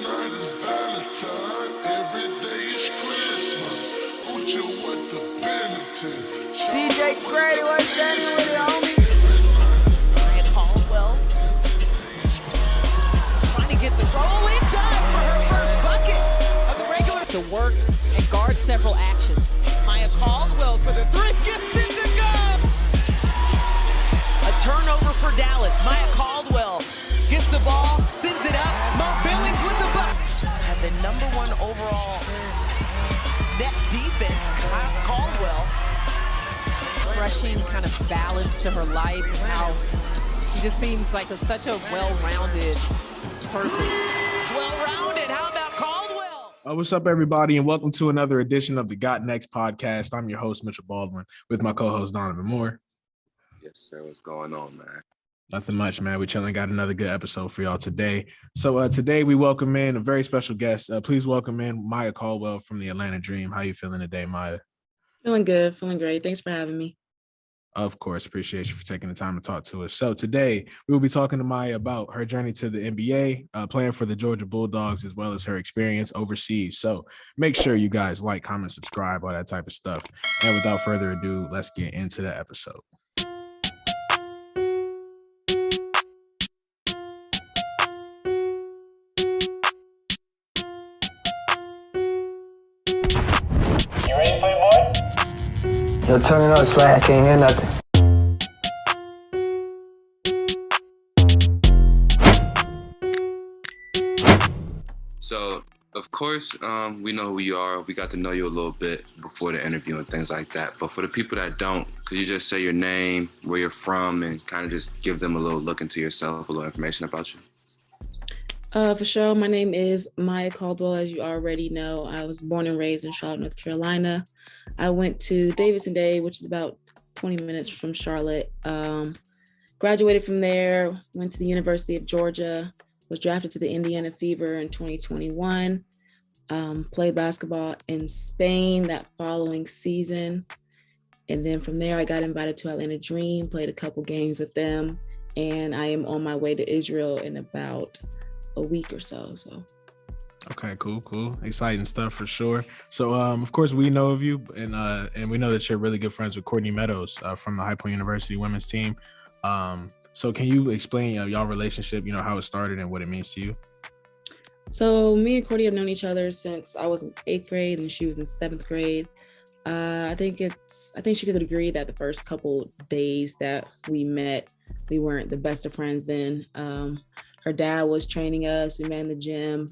night is Valentine, every day is Christmas. Ucha with the Benetton. DJ Grady, what's happening with it, homie? Maya Caldwell trying to get the goal in done for her first bucket of the regular. To work and guard several actions. Maya Caldwell for the three. Gets it to go. A turnover for Dallas. Maya Caldwell gets the ball, sends it up. Mo Billings with the bucket. And the number one overall net defense, Caldwell. Refreshing kind of balance to her life and how she just seems like such a well-rounded person. Well-rounded. How about Caldwell? What's up, everybody, and welcome to another edition of the Got Next podcast. I'm your host, Mitchell Baldwin, with my co-host, Donovan Moore. Yes, sir. What's going on, man? Nothing much, man. We chilling. Got another good episode for y'all today. So today we welcome in a very special guest. Please welcome in Maya Caldwell from the Atlanta Dream. How you feeling today, Maya? Feeling good, feeling great. Thanks for having me. Of course, appreciate you for taking the time to talk to us. So today we will be talking to Maya about her journey to the NBA, playing for the Georgia Bulldogs, as well as her experience overseas. So make sure you guys like, comment, subscribe, all that type of stuff. And without further ado, let's get into the episode. You ready, Playboy? Yo, turn it up, Slay. I can't hear nothing. So, of course, we know who you are. We got to know you a little bit before the interview and things like that. But for the people that don't, could you just say your name, where you're from, and kind of just give them a little look into yourself, a little information about you? For sure, my name is Maya Caldwell. As you already know, I was born and raised in Charlotte, North Carolina. I went to Davidson Day, which is about 20 minutes from Charlotte. Graduated from there, went to the University of Georgia, was drafted to the Indiana Fever in 2021, played basketball in Spain that following season. And then from there, I got invited to Atlanta Dream, played a couple games with them, and I am on my way to Israel in about a week or so. Okay, cool. Exciting stuff for sure. So, of course, we know of you, and we know that you're really good friends with Courtney Meadows from the High Point University women's team. So can you explain y'all relationship, how it started and what it means to you? So me and Courtney have known each other since I was in 8th grade and she was in 7th grade. I think she could agree that the first couple days that we met, we weren't the best of friends then. Her dad was training us. We met in the gym.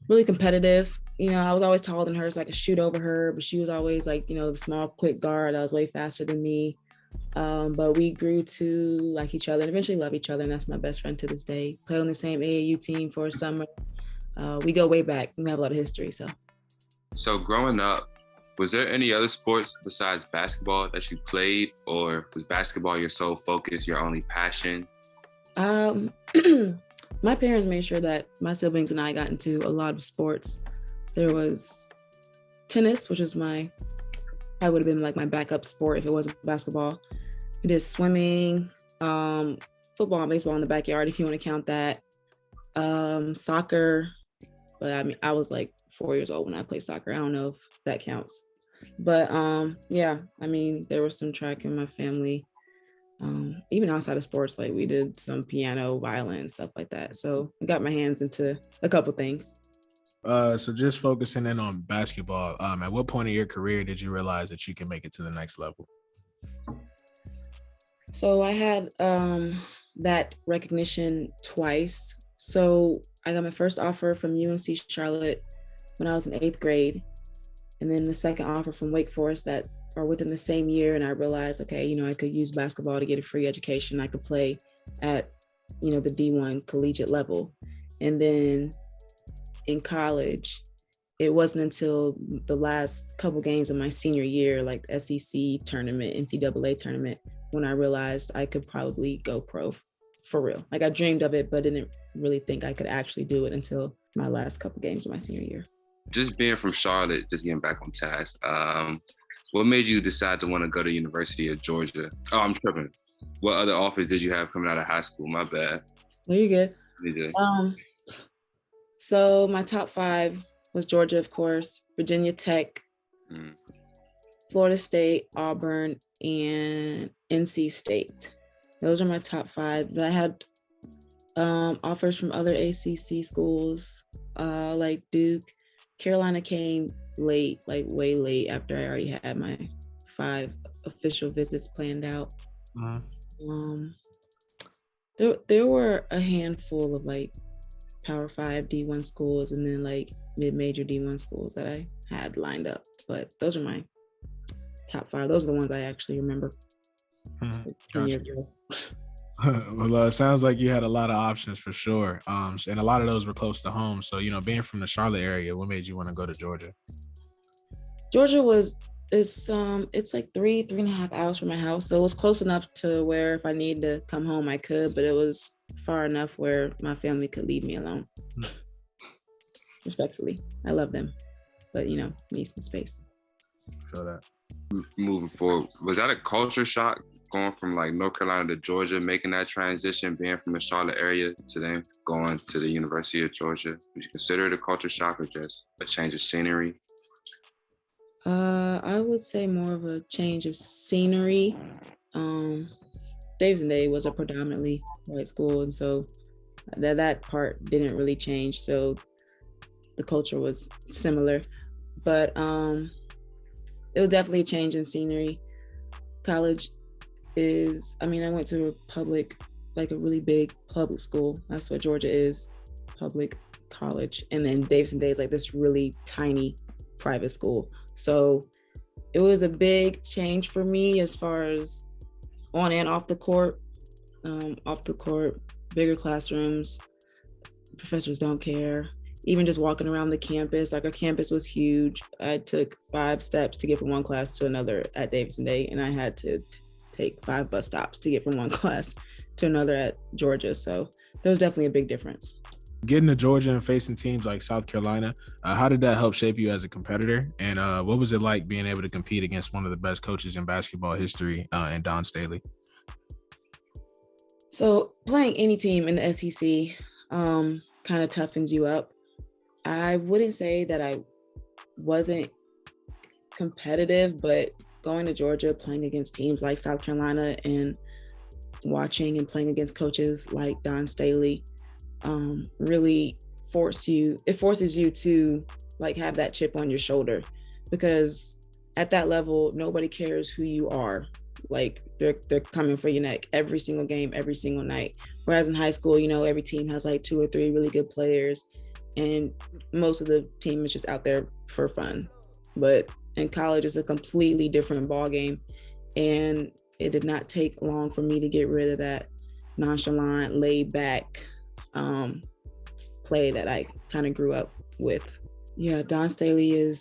Really competitive. I was always taller than her, so I could shoot over her, but she was always like, the small, quick guard that was way faster than me. But we grew to like each other and eventually love each other, and that's my best friend to this day. Played on the same AAU team for a summer. We go way back. We have a lot of history. So growing up, was there any other sports besides basketball that you played, or was basketball your sole focus, your only passion? My parents made sure that my siblings and I got into a lot of sports. There was tennis, which is I would have been like my backup sport if it wasn't basketball. We did swimming, football and baseball in the backyard, if you want to count that. Soccer, but I was like 4 years old when I played soccer. I don't know if that counts. But there was some track in my family. Even outside of sports, like we did some piano, violin, stuff like that. So I got my hands into a couple things. So just focusing in on basketball, at what point in your career did you realize that you can make it to the next level? So I had that recognition twice. So I got my first offer from UNC Charlotte when I was in 8th grade. And then the second offer from Wake Forest that are within the same year. And I realized, okay, I could use basketball to get a free education. I could play at, the D1 collegiate level. And then in college, it wasn't until the last couple games of my senior year, like the SEC tournament, NCAA tournament, when I realized I could probably go pro for real. Like I dreamed of it, but didn't really think I could actually do it until my last couple games of my senior year. Just being from Charlotte, just getting back on task. What made you decide to want to go to University of Georgia? Oh, I'm tripping. What other offers did you have coming out of high school? My bad. No, you're good. So my top 5 was Georgia, of course, Virginia Tech, Florida State, Auburn, and NC State. Those are my top 5. I had offers from other ACC schools like Duke. Carolina came late, like way late after I already had my 5 official visits planned out. There were a handful of like Power 5 D1 schools and then like mid-major D1 schools that I had lined up. But those are my top 5. Those are the ones I actually remember. Gotcha. Well, it sounds like you had a lot of options for sure. And a lot of those were close to home. So, being from the Charlotte area, what made you want to go to Georgia? Georgia it's like 3.5 hours from my house. So it was close enough to where if I needed to come home, I could, but it was far enough where my family could leave me alone. Respectfully. I love them, but need some space. Feel that. Moving forward, was that a culture shock going from like North Carolina to Georgia, making that transition, being from the Charlotte area to then going to the University of Georgia? Would you consider it a culture shock or just a change of scenery? I would say more of a change of scenery. Davidson was a predominantly white school, and so that part didn't really change. So the culture was similar, but it was definitely a change in scenery. College I went to a public, like a really big public school. That's what Georgia is, public college. And then Davidson is like this really tiny private school. So it was a big change for me as far as on and off the court. Off the court, bigger classrooms, professors don't care. Even just walking around the campus, like our campus was huge. I took 5 steps to get from one class to another at Davidson Day, and I had to take 5 bus stops to get from one class to another at Georgia. So there was definitely a big difference. Getting to Georgia and facing teams like South Carolina, how did that help shape you as a competitor? And what was it like being able to compete against one of the best coaches in basketball history, and Don Staley? So playing any team in the SEC kind of toughens you up. I wouldn't say that I wasn't competitive, but going to Georgia, playing against teams like South Carolina and watching and playing against coaches like Don Staley really forces you to like have that chip on your shoulder, because at that level, nobody cares who you are. Like they're coming for your neck every single game, every single night. Whereas in high school, every team has like 2 or 3 really good players, and most of the team is just out there for fun. But in college, it's a completely different ball game, and it did not take long for me to get rid of that nonchalant, laid back play that I kind of grew up with. Yeah, Don Staley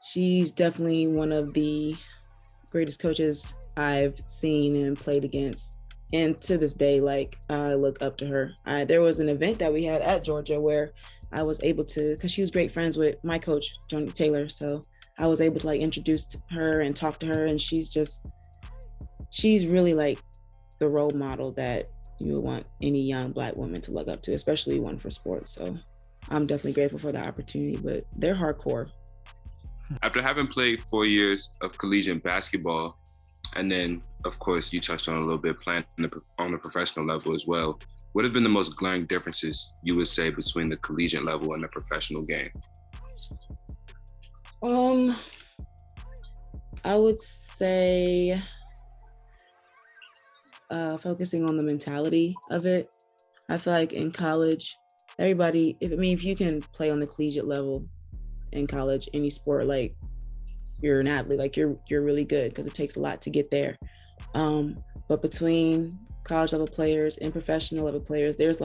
she's definitely one of the greatest coaches I've seen and played against. And to this day, like, I look up to her. There was an event that we had at Georgia where I was able to, because she was great friends with my coach, Joni Taylor. So I was able to like introduce her and talk to her. And she's really like the role model that you would want any young Black woman to look up to, especially one for sports. So I'm definitely grateful for the opportunity, but they're hardcore. After having played 4 years of collegiate basketball, and then, of course, you touched on a little bit playing on the professional level as well, what have been the most glaring differences you would say between the collegiate level and the professional game? I would say focusing on the mentality of it. I feel like in college, everybody, if you can play on the collegiate level in college, any sport, like you're an athlete, like you're really good, because it takes a lot to get there. But between college level players and professional level players, there's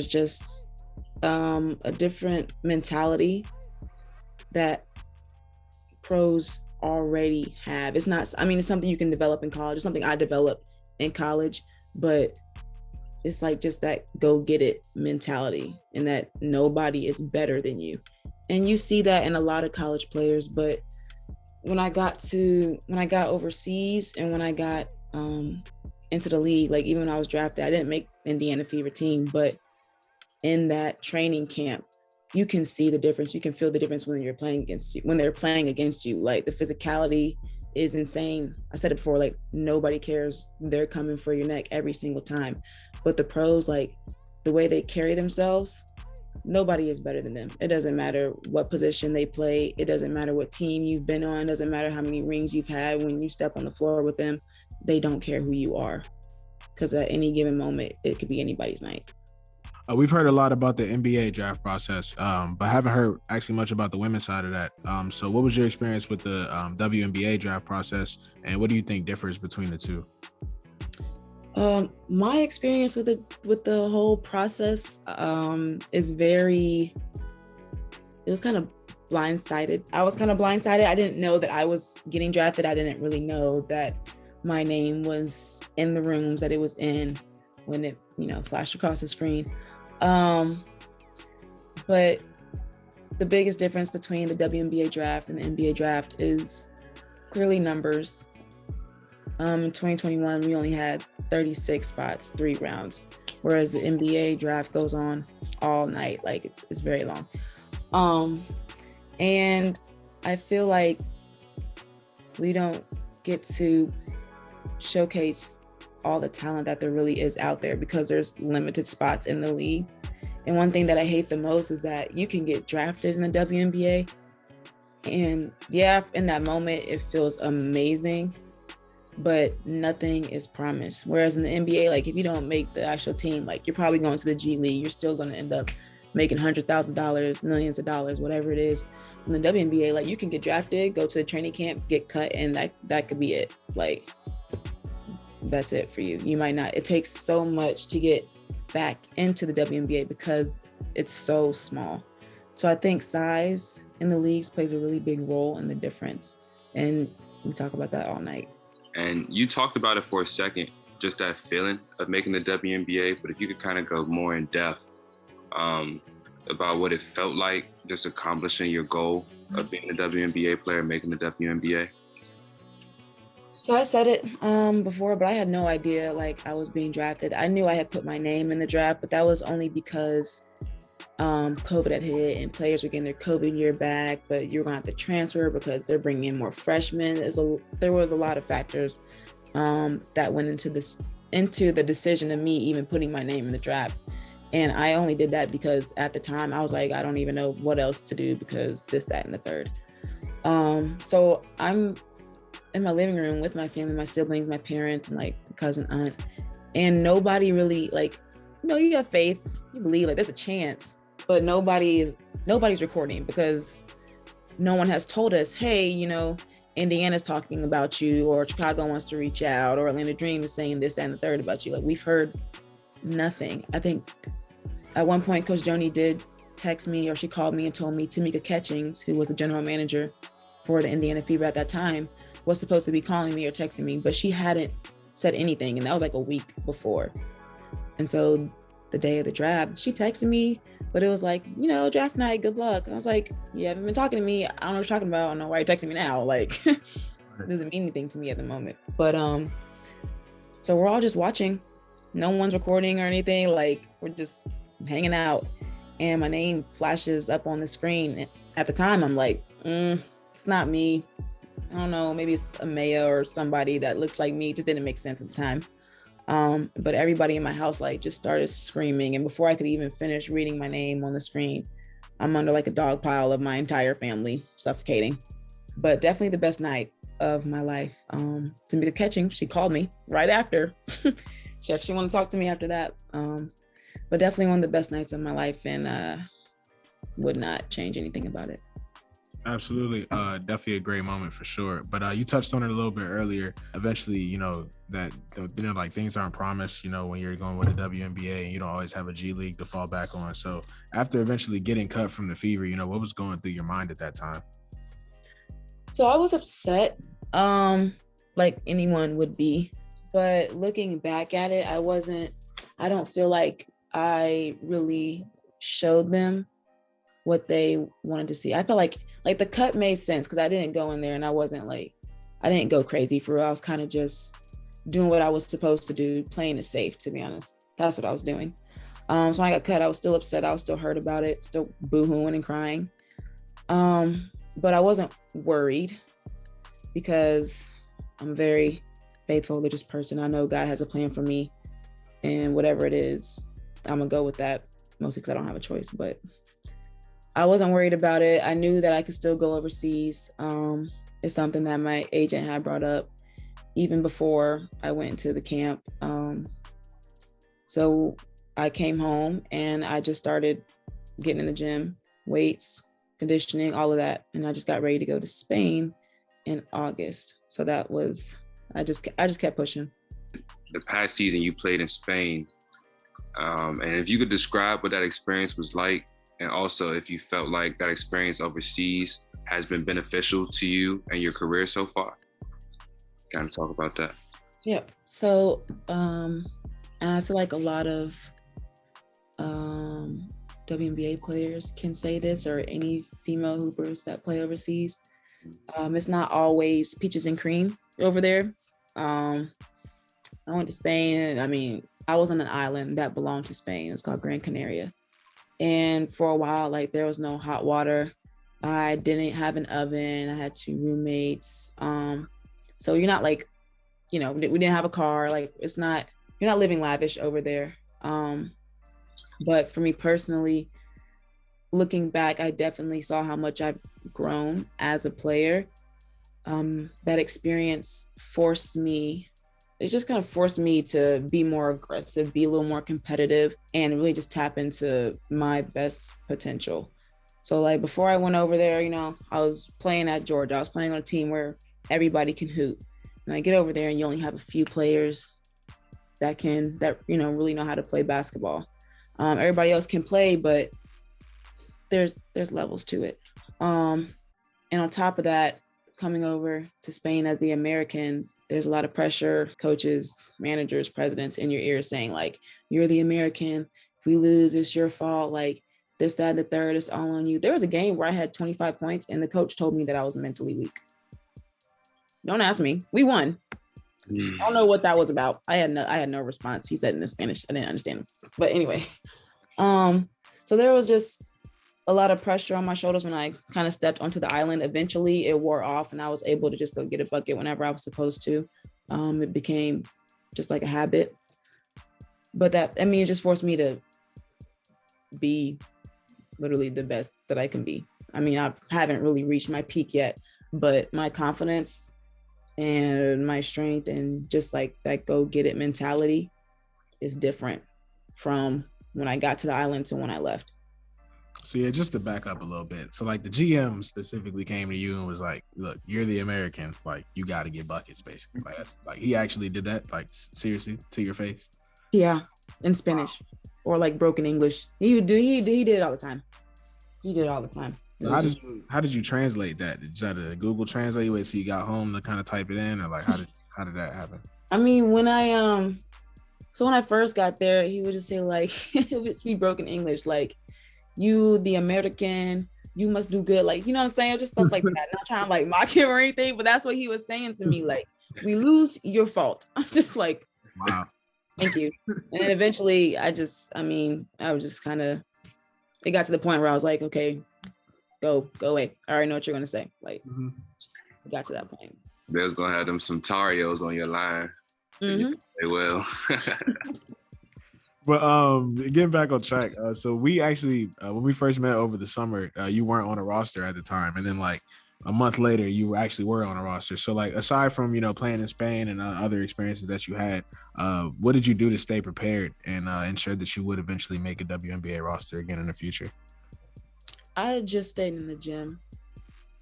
just a different mentality that pros already have. It's something you can develop in college. It's something I developed in college, but it's like just that go get it mentality, and that nobody is better than you. And you see that in a lot of college players. But when I got overseas and when I got into the league, like even when I was drafted, I didn't make Indiana Fever team, but in that training camp, you can see the difference. You can feel the difference when they're playing against you. Like the physicality is insane. I said it before, like nobody cares. They're coming for your neck every single time. But the pros, like the way they carry themselves, nobody is better than them. It doesn't matter what position they play. It doesn't matter what team you've been on. It doesn't matter how many rings you've had. When you step on the floor with them, they don't care who you are. Because at any given moment, it could be anybody's night. We've heard a lot about the NBA draft process, but haven't heard actually much about the women's side of that. So what was your experience with the WNBA draft process, and what do you think differs between the two? My experience with the whole process is it was kind of blindsided. I was kind of blindsided. I didn't know that I was getting drafted. I didn't really know that my name was in the rooms that it was in when it, flashed across the screen. But the biggest difference between the WNBA draft and the NBA draft is clearly numbers. In 2021, we only had 36 spots, 3 rounds, whereas the NBA draft goes on all night. Like it's very long. And I feel like we don't get to showcase all the talent that there really is out there because there's limited spots in the league. And one thing that I hate the most is that you can get drafted in the WNBA, and yeah, in that moment it feels amazing, but nothing is promised. Whereas in the NBA, like if you don't make the actual team, like you're probably going to the G League, you're still going to end up making $100,000, millions of dollars, whatever it is. In the WNBA, like you can get drafted, go to the training camp, get cut, and that could be it. Like that's it for you. You might not. It takes so much to get back into the WNBA because it's so small. So I think size in the leagues plays a really big role in the difference. And we talk about that all night. And you talked about it for a second, just that feeling of making the WNBA, but if you could kind of go more in depth about what it felt like just accomplishing your goal of being a WNBA player, making the WNBA. So I said it before, but I had no idea like I was being drafted. I knew I had put my name in the draft, but that was only because COVID had hit and players were getting their COVID year back, but you're going to have to transfer because they're bringing in more freshmen. There was a lot of factors that went into the decision of me even putting my name in the draft. And I only did that because at the time I was like, I don't even know what else to do because this, that, and the third. So I'm in my living room with my family, my siblings, my parents, and like cousin, aunt, and nobody really you have faith, you believe like there's a chance, but nobody's recording because no one has told us, hey, Indiana's talking about you, or Chicago wants to reach out, or Atlanta Dream is saying this, that, and the third about you. Like we've heard nothing. I think at one point Coach Joni did text me, or she called me and told me Tamika Catchings, who was the general manager for the Indiana Fever at that time, was supposed to be calling me or texting me, but she hadn't said anything. And that was like a week before. And so the day of the draft, she texted me, but it was like, draft night, good luck. I was like, you haven't been talking to me. I don't know what you're talking about. I don't know why you're texting me now. Like, it doesn't mean anything to me at the moment. But so we're all just watching. No one's recording or anything. Like, we're just hanging out. And my name flashes up on the screen. At the time, I'm like, it's not me. I don't know, maybe it's a Maya or somebody that looks like me. It just didn't make sense at the time. But everybody in my house just started screaming. And before I could even finish reading my name on the screen, I'm under like a dog pile of my entire family suffocating. But definitely the best night of my life. Tamika Catchings, she called me right after. She actually wanted to talk to me after that. But definitely one of the best nights of my life, and would not change anything about it. Absolutely. Definitely a great moment for sure. But you touched on it a little bit earlier. Eventually, that like things aren't promised, when you're going with the WNBA and you don't always have a G League to fall back on. So after eventually getting cut from the Fever, what was going through your mind at that time? So I was upset, like anyone would be. But looking back at it, I don't feel like I really showed them what they wanted to see. I felt like the cut made sense because I didn't go in there and I didn't go crazy for real. I was kind of just doing what I was supposed to do, playing it safe, to be honest. That's what I was doing. So when I got cut, I was still upset. I was still hurt about it, still boo-hooing and crying. But I wasn't worried because I'm a very faithful, religious person. I know God has a plan for me, and whatever it is, I'm gonna go with that, mostly because I don't have a choice. But I wasn't worried about it. I knew that I could still go overseas. It's something that my agent had brought up even before I went into the camp. So I came home and I just started getting in the gym, weights, conditioning, all of that. And I just got ready to go to Spain in August. So that was, I just kept pushing. The past season you played in Spain, and if you could describe what that experience was like, and also if you felt like that experience overseas has been beneficial to you and your career so far. Kind of talk about that. Yeah. So, and I feel like a lot of WNBA players can say this, or any female hoopers that play overseas. It's not always peaches and cream over there. I went to Spain, and I mean, I was on an island that belonged to Spain. It's called Gran Canaria. And for a while, like, there was no hot water. I didn't have an oven. I had 2 roommates. So you're not like, we didn't have a car. Like, you're not living lavish over there. But for me personally, looking back, I definitely saw how much I've grown as a player. That experience it just kind of forced me to be more aggressive, be a little more competitive, and really just tap into my best potential. So like before I went over there, I was playing at Georgia. I was playing on a team where everybody can hoop. And I get over there and you only have a few players that really know how to play basketball. Everybody else can play, but there's levels to it. And on top of that, coming over to Spain as the American, there's a lot of pressure, coaches, managers, presidents in your ear saying like, you're the American. If we lose, it's your fault. Like this, that, and the third, it's all on you. There was a game where I had 25 points and the coach told me that I was mentally weak. Don't ask me. We won. I don't know what that was about. I had no response. He said it in Spanish. I didn't understand him. But anyway, so there was just a lot of pressure on my shoulders when I kind of stepped onto the island. Eventually it wore off and I was able to just go get a bucket whenever I was supposed to. It became just like a habit. But it just forced me to be literally the best that I can be. I mean, I haven't really reached my peak yet, but my confidence and my strength and just like that go get it mentality is different from when I got to the island to when I left. So yeah, just to back up a little bit. So like the GM specifically came to you and was like, look, you're the American, like you got to get buckets basically. Like that's, like he actually did that, like seriously, to your face? Yeah, in Spanish or like broken English. He did it all the time. He did it all the time. How did you translate that? Did you have to Google Translate wait till you got home to kind of type it in, or like how did that happen? I mean, when I first got there, he would just say like, it would be broken English, like, you, the American, you must do good. Like, you know what I'm saying? Just stuff like that. Not trying to like mock him or anything, but that's what he was saying to me. Like, we lose, your fault. I'm just like, wow. Thank you. And then eventually I was just kind of, it got to the point where I was like, okay, go away. I already know what you're going to say. Like, it got to that point. They was going to have them some Tarios on your line. Mm-hmm. They will. But getting back on track, so we actually when we first met over the summer, you weren't on a roster at the time, and then like a month later, you actually were on a roster. So like aside from playing in Spain and other experiences that you had, what did you do to stay prepared and ensure that you would eventually make a WNBA roster again in the future? I just stayed in the gym.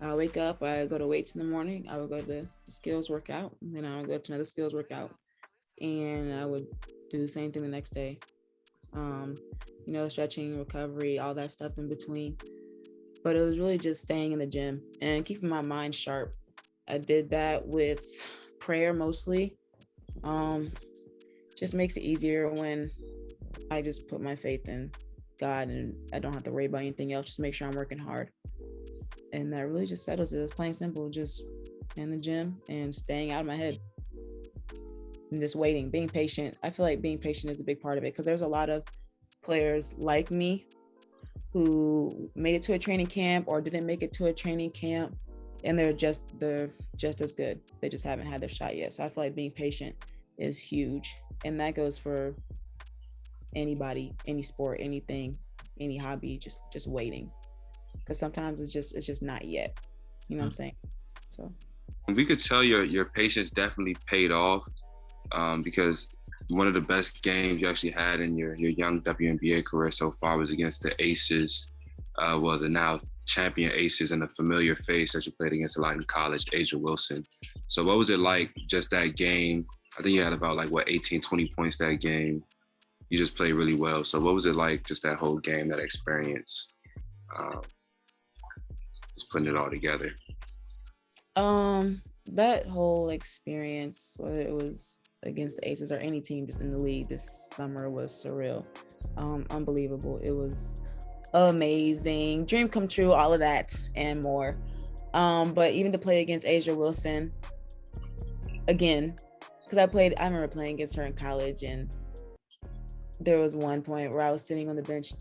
I wake up, I go to weights in the morning, I would go to the skills workout, and then I would go to another skills workout, and I would do the same thing the next day. Stretching, recovery, all that stuff in between. But it was really just staying in the gym and keeping my mind sharp. I did that with prayer mostly. Just makes it easier when I just put my faith in God and I don't have to worry about anything else. Just make sure I'm working hard. And that really just settles it. It's plain simple, just in the gym and staying out of my head. And just waiting, being patient. I feel like being patient is a big part of it because there's a lot of players like me who made it to a training camp or didn't make it to a training camp, and they're just as good. They just haven't had their shot yet. So I feel like being patient is huge, and that goes for anybody, any sport, anything, any hobby. Just waiting, because sometimes it's just not yet. You know what I'm saying? So we could tell your patience definitely paid off, because one of the best games you actually had in your young WNBA career so far was against the Aces, the now champion Aces, and a familiar face that you played against a lot in college, Asia Wilson. So what was it like, just that game? I think you had about 18, 20 points that game. You just played really well. So what was it like, just that whole game, that experience, just putting it all together? That whole experience, whether it was against the Aces or any team just in the league this summer, was surreal. Unbelievable. It was amazing. Dream come true, all of that and more. But even to play against Asia Wilson again, because I remember playing against her in college, and there was one point where I was sitting on the bench,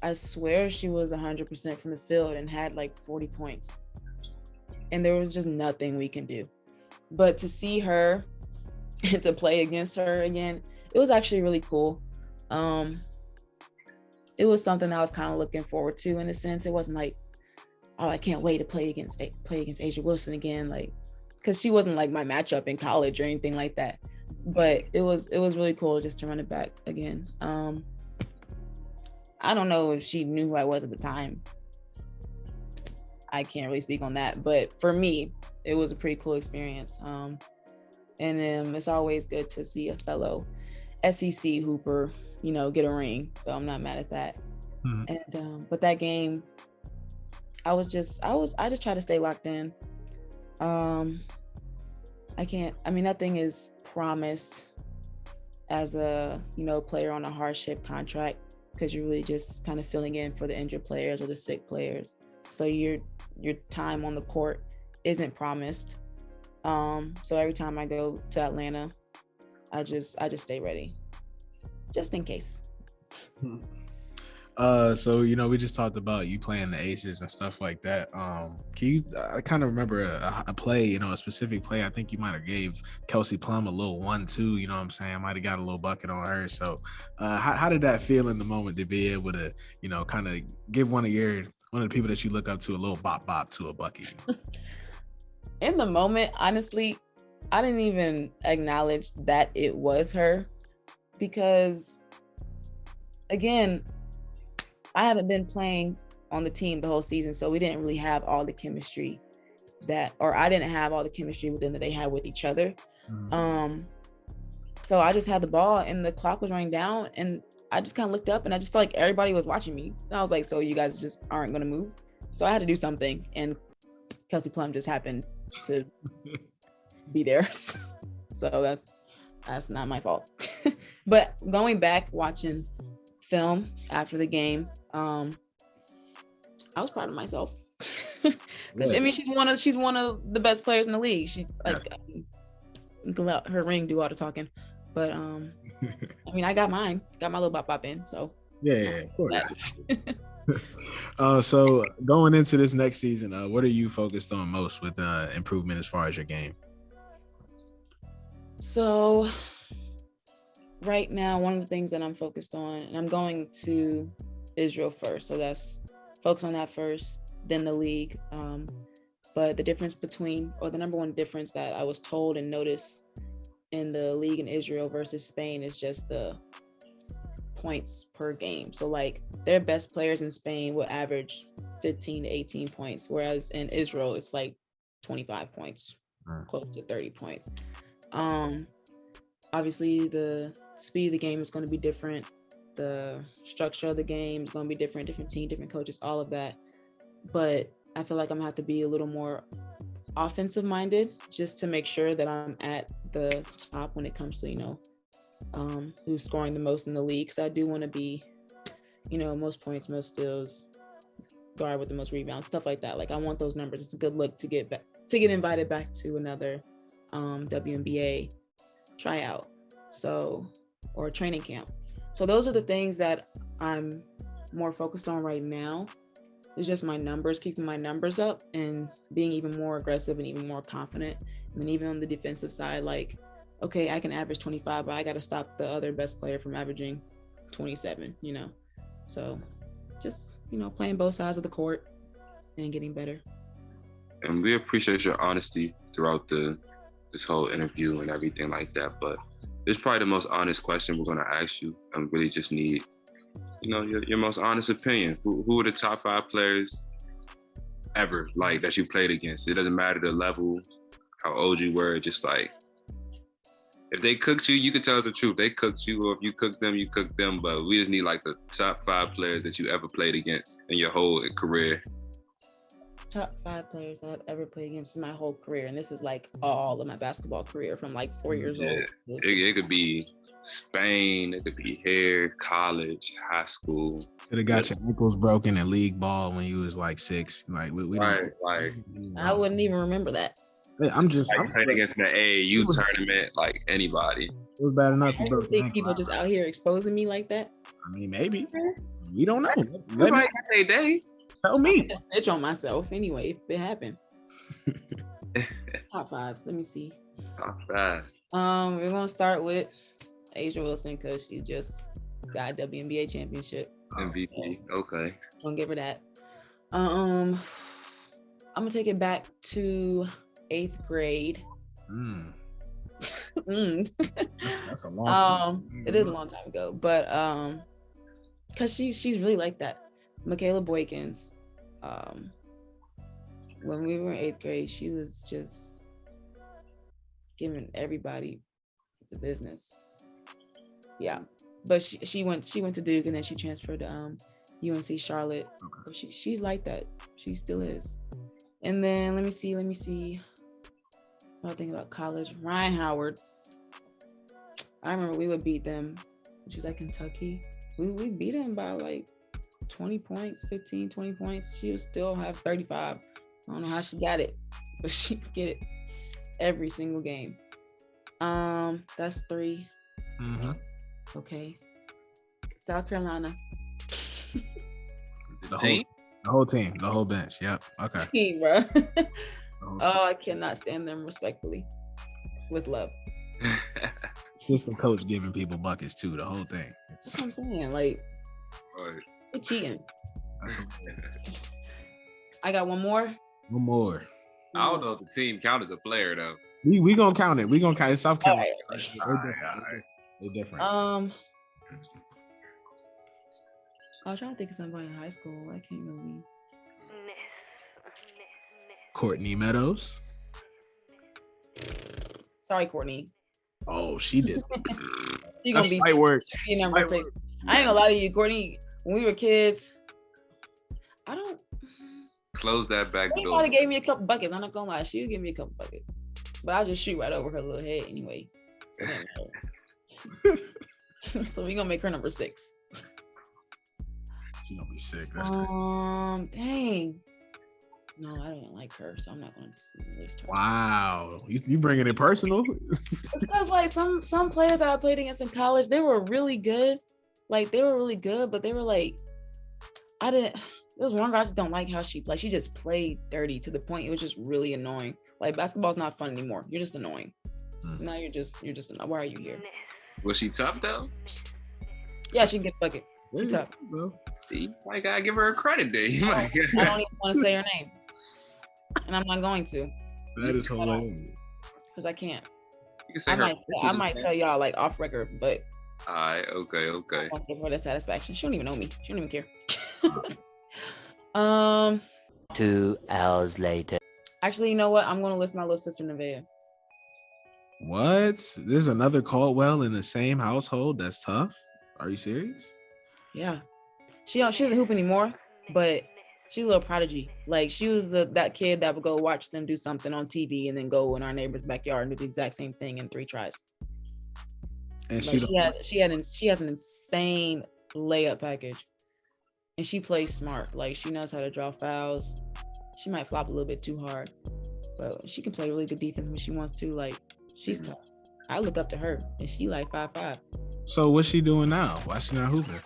I swear she was 100% from the field and had 40 points. And there was just nothing we can do. But to see her and to play against her again, it was actually really cool. It was something I was kind of looking forward to, in a sense. It wasn't oh, I can't wait to play against Asia Wilson again, because she wasn't my matchup in college or anything like that. But it was really cool just to run it back again. I don't know if she knew who I was at the time. I can't really speak on that, but for me, it was a pretty cool experience. And it's always good to see a fellow SEC hooper, get a ring. So I'm not mad at that. Mm-hmm. And but that game, I just try to stay locked in. Nothing is promised as a player on a hardship contract, because you're really just kind of filling in for the injured players or the sick players. So your time on the court isn't promised. So every time I go to Atlanta, I just stay ready, just in case. So we just talked about you playing the Aces and stuff like that. Can you? I kind of remember a play, a specific play. I think you might have gave Kelsey Plum a little 1-2. You know what I'm saying? Might have got a little bucket on her. So, how did that feel in the moment to be able to, kind of give one of the people that you look up to a little bop to a bucket? In the moment, honestly, I didn't even acknowledge that it was her, because again, I haven't been playing on the team the whole season, so we didn't really have all the chemistry I didn't have all the chemistry with them that they had with each other. Mm-hmm. So I just had the ball and the clock was running down, and I just kind of looked up and I just felt like everybody was watching me. And I was like, so you guys just aren't going to move? So I had to do something, and Kelsey Plum just happened to be there. So that's not my fault. But going back, watching film after the game, I was proud of myself. Because she's one of the best players in the league. She you can let her ring do all the talking. But I got my little bop in. So yeah, of course. So going into this next season, what are you focused on most with improvement as far as your game? So right now, one of the things that I'm focused on, and I'm going to Israel first, so that's focus on that first, then the league. But the number one difference that I was told and noticed in the league in Israel versus Spain is just the points per game. So their best players in Spain will average 15 to 18 points, whereas in Israel it's 25 points, close to 30 points. Obviously the speed of the game is going to be different. The structure of the game is going to be different team, different coaches, all of that. But I feel like I'm gonna have to be a little more offensive minded, just to make sure that I'm at the top when it comes to, who's scoring the most in the league. Because I do want to be, most points, most steals, guard with the most rebounds, stuff like that. I want those numbers. It's a good look to get invited back to another WNBA tryout, or training camp. So those are the things that I'm more focused on right now is just my numbers, keeping my numbers up and being even more aggressive and even more confident. And then even on the defensive side, like, okay, I can average 25, but I got to stop the other best player from averaging 27, you know? So just, you know, playing both sides of the court and getting better. And we appreciate your honesty throughout this whole interview and everything like that. But it's probably the most honest question we're going to ask you. And really just need, you know, your most honest opinion. Who are the top 5 players ever, like, that you played against? It doesn't matter the level, how old you were, just like, if they cooked you, you could tell us the truth. They cooked you, or if you cooked them, you cooked them. But we just need like the top 5 players that you ever played against in your whole career. Top 5 players that I've ever played against in my whole career. And this is like all of my basketball career from like 4 years old. It could be Spain, it could be here, college, high school. Could have got your ankles broken in league ball when you was like 6. Like we right, like I wouldn't even remember that. I'm playing against the AAU tournament, like anybody. It was bad enough. I don't think people just out here exposing me like that. I mean, maybe. We don't know. Everybody got their day. Tell me. I snitch on myself anyway if it happened. Top 5. Let me see. Top 5. We're gonna start with Asia Wilson because she just got a WNBA championship. MVP. Okay. Gonna give her that. I'm gonna take it back to 8th grade. That's a long time. It is a long time ago, but because she's really like that. Michaela Boykins. When we were in 8th grade, she was just giving everybody the business. Yeah, but she went to Duke and then she transferred to UNC Charlotte. Okay. She's like that. She still is. And then let me see. What I think about college. Ryan Howard. I remember we would beat them, which was like Kentucky. We beat them by like 20 points, 15, 20 points. She would still have 35. I don't know how she got it, but she could get it every single game. That's 3. Mm-hmm. Okay. South Carolina. The whole team, the whole bench. Yep. Okay. Team, bro. I cannot stand them respectfully. With love. Just the coach giving people buckets too, the whole thing. That's what I'm saying. Like, right. They're cheating. I got one more. One more. I don't know if the team count as a player though. We gonna count it. We gonna count it. South Carolina. All right. They're different. I was trying to think of somebody in high school. I can't really. Courtney Meadows. Sorry, Courtney. Oh, she did. She gonna be slight word. Number 6. I ain't gonna lie to you, Courtney. When we were kids, I don't. Close that back door. She probably gave me a couple buckets. I'm not gonna lie. She would give me a couple buckets, but I just shoot right over her little head anyway. So we gonna make her number 6. She gonna be sick. That's dang. No, I don't like her, so I'm not gonna list her. Wow, you bringing it personal? It's because like some players that I played against in college, they were really good. Like they were really good, but they were like, there was one girl I just don't like how she played. She just played dirty to the point it was just really annoying. Like basketball's not fun anymore. You're just annoying. Now you're just why are you here? Was she tough though? Yeah, she can get a bucket. She's tough. You might gotta give her a credit there. I don't even want to say her name. And I'm not going to. That is hilarious. Because I can't. You can say I might tell y'all like off record, but all right, okay. I won't give her the satisfaction. She don't even know me. She don't even care. 2 hours later. Actually, you know what? I'm gonna list my little sister Nevaeh. What? There's another Caldwell in the same household? That's tough. Are you serious? Yeah. She doesn't hoop anymore, but she's a little prodigy. Like she was that kid that would go watch them do something on TV and then go in our neighbor's backyard and do the exact same thing in 3 tries. And like she has an insane layup package, and she plays smart. Like she knows how to draw fouls. She might flop a little bit too hard, but she can play really good defense when she wants to. Like she's tough. I look up to her, and she like 5'5". So what's she doing now? Why she not hooping?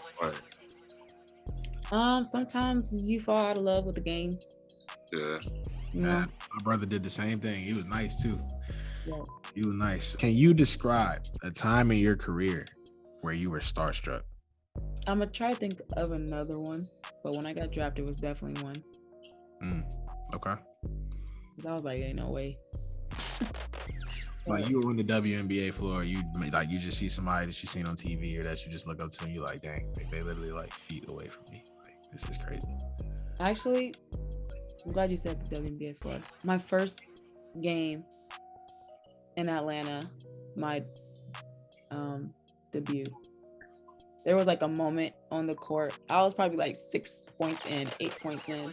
Sometimes you fall out of love with the game. Yeah. You know? Yeah, my brother did the same thing. He was nice too. Yeah. He was nice. Can you describe a time in your career where you were starstruck? I'm gonna try to think of another one, but when I got drafted, it was definitely one. Okay. 'Cause I was like, ain't no way. Like you were on the WNBA floor, you just see somebody that you seen on TV or that you just look up to and you like, dang, they literally like feet away from me. Like, this is crazy. Actually, I'm glad you said the WNBA floor. My first game in Atlanta, my debut, there was like a moment on the court. I was probably like 6 points in, 8 points in.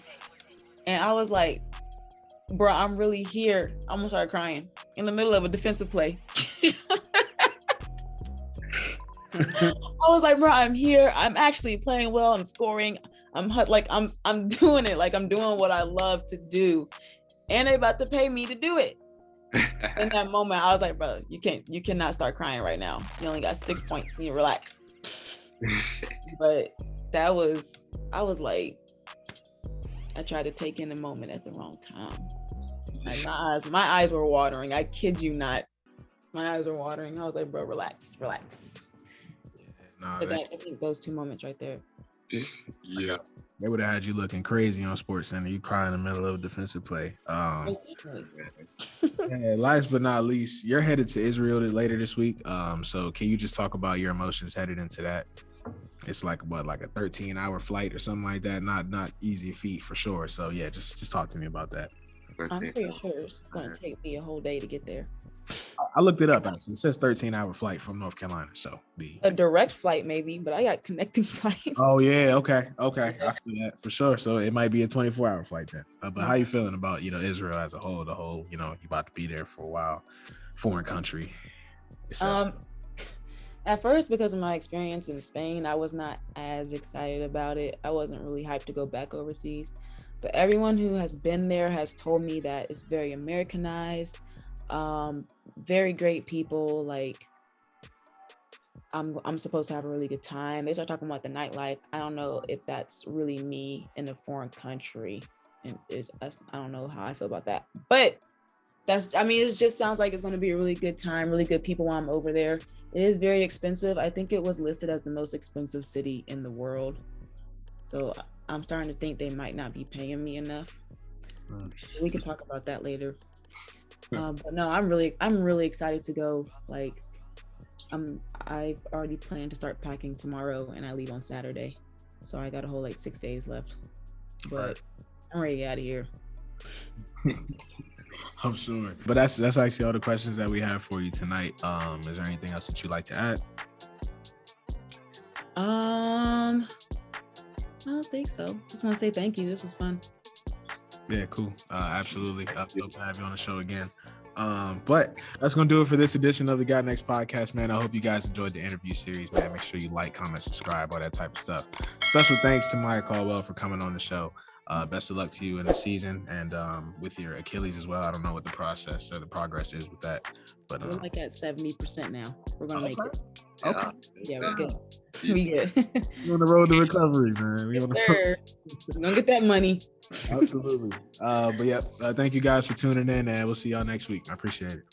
And I was like, bro, I'm really here. I almost started crying in the middle of a defensive play. I was like, bro, I'm here. I'm actually playing well. I'm scoring. I'm doing it. Like I'm doing what I love to do. And they about to pay me to do it. In that moment, I was like, bro, you cannot start crying right now. You only got 6 points and you relax. But I was like, I tried to take in the moment at the wrong time. Like my eyes were watering. I kid you not. My eyes were watering. I was like, bro, relax. Nah, But I think those two moments right there. Yeah. they would have had you looking crazy on Sports Center. You cry in the middle of a defensive play. And last but not least, you're headed to Israel later this week. So can you just talk about your emotions headed into that? It's like a 13-hour flight or something like that. Not easy feat for sure. So yeah, just talk to me about that. I'm pretty sure it's gonna take me a whole day to get there. I looked it up actually. It says 13-hour flight from North Carolina. So a direct flight maybe, but I got connecting flights. Oh yeah, okay. I feel that for sure. So it might be a 24-hour flight then. But how you feeling about Israel as a whole? The whole you about to be there for a while, foreign country. At first, because of my experience in Spain, I was not as excited about it. I wasn't really hyped to go back overseas. But everyone who has been there has told me that it's very Americanized, very great people. Like I'm supposed to have a really good time. They start talking about the nightlife. I don't know if that's really me in a foreign country, and I don't know how I feel about that. But it just sounds like it's going to be a really good time, really good people while I'm over there. It is very expensive. I think it was listed as the most expensive city in the world. So I'm starting to think they might not be paying me enough. We can talk about that later. But no, I'm really excited to go. Like, I've already planned to start packing tomorrow, and I leave on Saturday. So I got a whole 6 days left. But I'm ready to get out of here. I'm sure. But that's actually all the questions that we have for you tonight. Is there anything else that you'd like to add? I don't think so. Just want to say thank you. This was fun. Yeah, cool. Absolutely. I'd love to have you on the show again. But that's gonna do it for this edition of the Got Next podcast, man. I hope you guys enjoyed the interview series, man. Make sure you like, comment, subscribe, all that type of stuff. Special thanks to Maya Caldwell for coming on the show. Best of luck to you in the season and with your Achilles as well. I don't know what the process or the progress is with that, but we're at 70% now. We're gonna make it. Okay. Yeah, we're good. We good. We're on the road to recovery, man. We're gonna get that money. Absolutely. But yeah, thank you guys for tuning in, and we'll see y'all next week. I appreciate it.